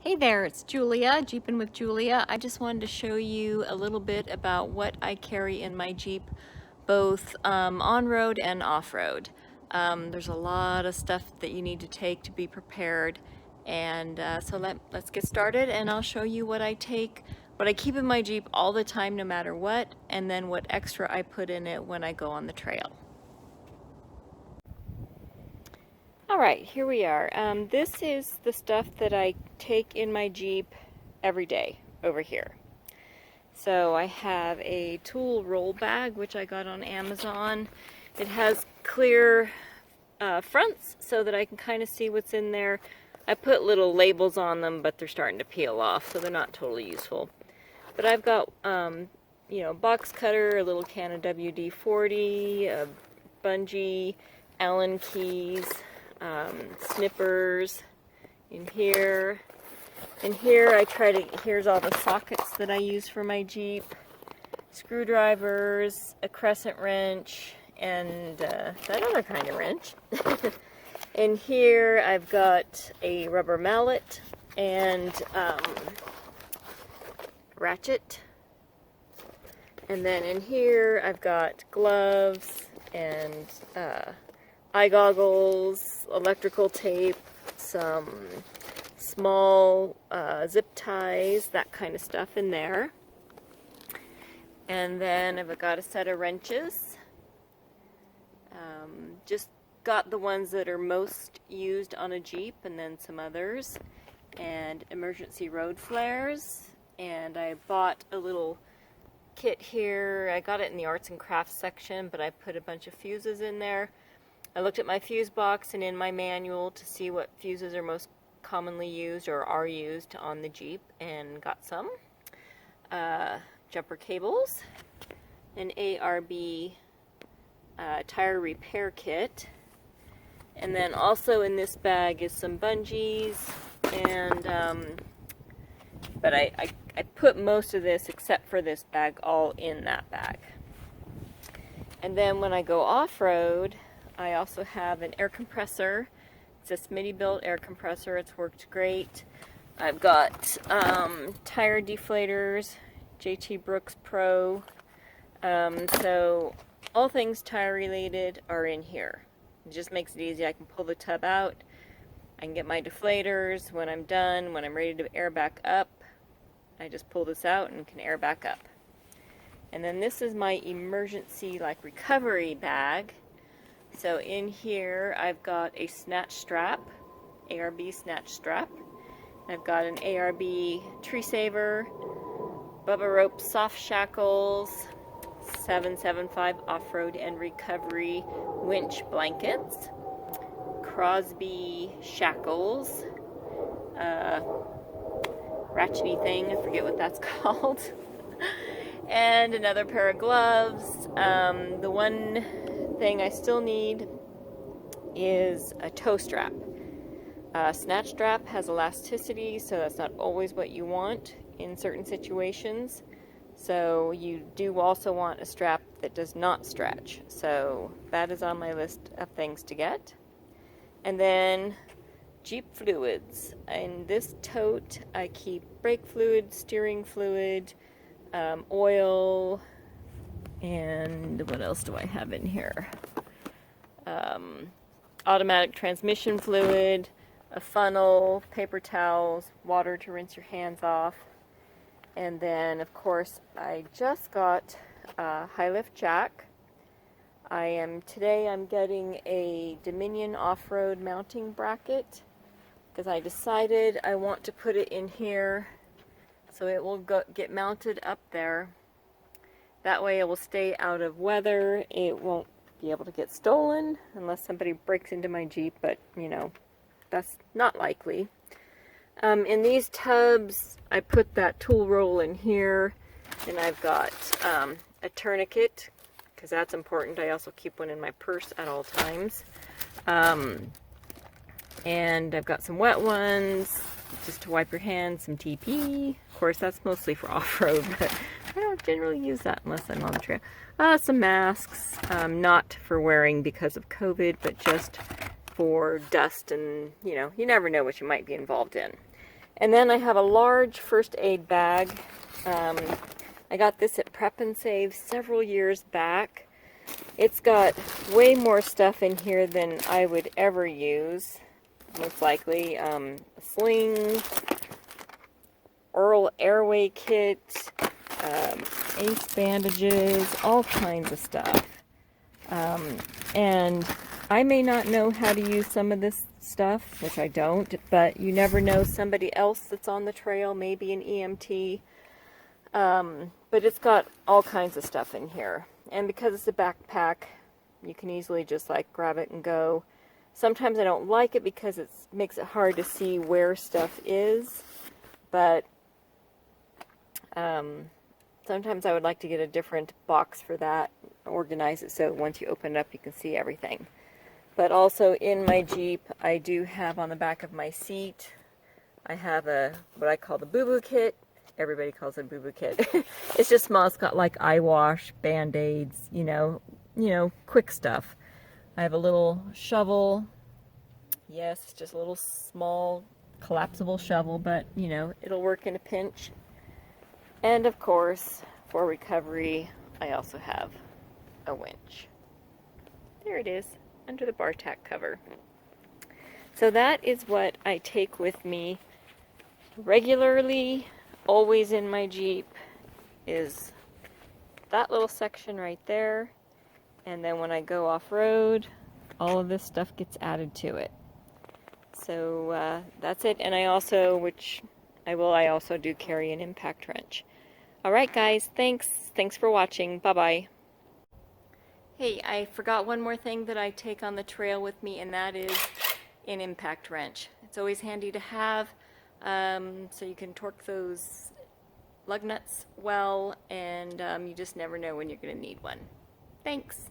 Hey there, it's Julia, Jeepin' with Julia. I just wanted to show you a little bit about what I carry in my Jeep, both on-road and off-road. There's a lot of stuff that you need to take to be prepared, and so let's get started, and I'll show you what I take, what I keep in my Jeep all the time no matter what, and then what extra I put in it when I go on the trail. Alright, here we are. This is the stuff that I take in my Jeep every day over here. So I have a tool roll bag, which I got on Amazon. It has clear fronts so that I can kind of see what's in there. I put little labels on them, but they're starting to peel off, so they're not totally useful. But I've got, box cutter, a little can of WD-40, a bungee, Allen keys, snippers in here. In here here's all the sockets that I use for my Jeep. Screwdrivers, a crescent wrench, and that other kind of wrench. In here I've got a rubber mallet and ratchet. And then in here I've got gloves and eye goggles, electrical tape, some small zip ties, that kind of stuff in there. And then I've got a set of wrenches. Just got the ones that are most used on a Jeep, and then some others. And emergency road flares. And I bought a little kit here. I got it in the arts and crafts section, but I put a bunch of fuses in there. I looked at my fuse box and in my manual to see what fuses are most commonly used or are used on the Jeep, and got some. Jumper cables, an ARB tire repair kit, and then also in this bag is some bungees, and but I put most of this, except for this bag, all in that bag. And then when I go off-road, I also have an air compressor. It's a Smitty-built air compressor. It's worked great. I've got tire deflators, JT Brooks Pro. So all things tire related are in here. It just makes it easy. I can pull the tub out. I can get my deflators when I'm done. When I'm ready to air back up, I just pull this out and can air back up. And then this is my emergency recovery bag. So in here I've got a snatch strap, ARB snatch strap. I've got an ARB tree saver, Bubba Rope soft shackles, 775 off-road and recovery winch blankets, Crosby shackles, ratchety thing, I forget what that's called, and another pair of gloves. The one thing I still need is a toe strap. Snatch strap has elasticity, so that's not always what you want in certain situations. So you do also want a strap that does not stretch. So that is on my list of things to get. And then Jeep fluids. In this tote I keep brake fluid, steering fluid, oil, and what else do I have in here? Automatic transmission fluid, a funnel, paper towels, water to rinse your hands off, and then of course I just got a high lift jack. Today I'm getting a Dominion off-road mounting bracket because I decided I want to put it in here so it will get mounted up there. That way it will stay out of weather. It won't be able to get stolen unless somebody breaks into my Jeep, but that's not likely. In these tubs I put that tool roll in here, and I've got a tourniquet because that's important. I also keep one in my purse at all times. And I've got some wet ones just to wipe your hands, some TP. Of course that's mostly for off-road, but I don't generally use that unless I'm on the trail. Some masks, not for wearing because of COVID, but just for dust, and you never know what you might be involved in. And then I have a large first aid bag. I got this at Prep and Save several years back. It's got way more stuff in here than I would ever use, most likely. A sling, oral airway kit, ace bandages, all kinds of stuff. And I may not know how to use some of this stuff, which I don't, but you never know, somebody else that's on the trail, maybe an EMT. But it's got all kinds of stuff in here. And because it's a backpack, you can easily just like grab it and go. Sometimes I don't like it because it makes it hard to see where stuff is, but sometimes I would like to get a different box for that, organize it so once you open it up you can see everything. But also in my Jeep, I do have on the back of my seat, I have what I call the boo-boo kit. Everybody calls it boo-boo kit. It's just small. It's got like eye wash, Band-Aids, you know, quick stuff. I have a little shovel. Yes, just a little small collapsible shovel, but you know, it'll work in a pinch. And of course, for recovery, I also have a winch. There it is, under the bar tack cover. So that is what I take with me regularly, always in my Jeep, is that little section right there. And then when I go off-road, all of this stuff gets added to it. So that's it. And I also, I also do carry an impact wrench. Alright guys, thanks for watching. Bye-bye. Hey, I forgot one more thing that I take on the trail with me, and that is an impact wrench. It's always handy to have, so you can torque those lug nuts well, and you just never know when you're going to need one. Thanks.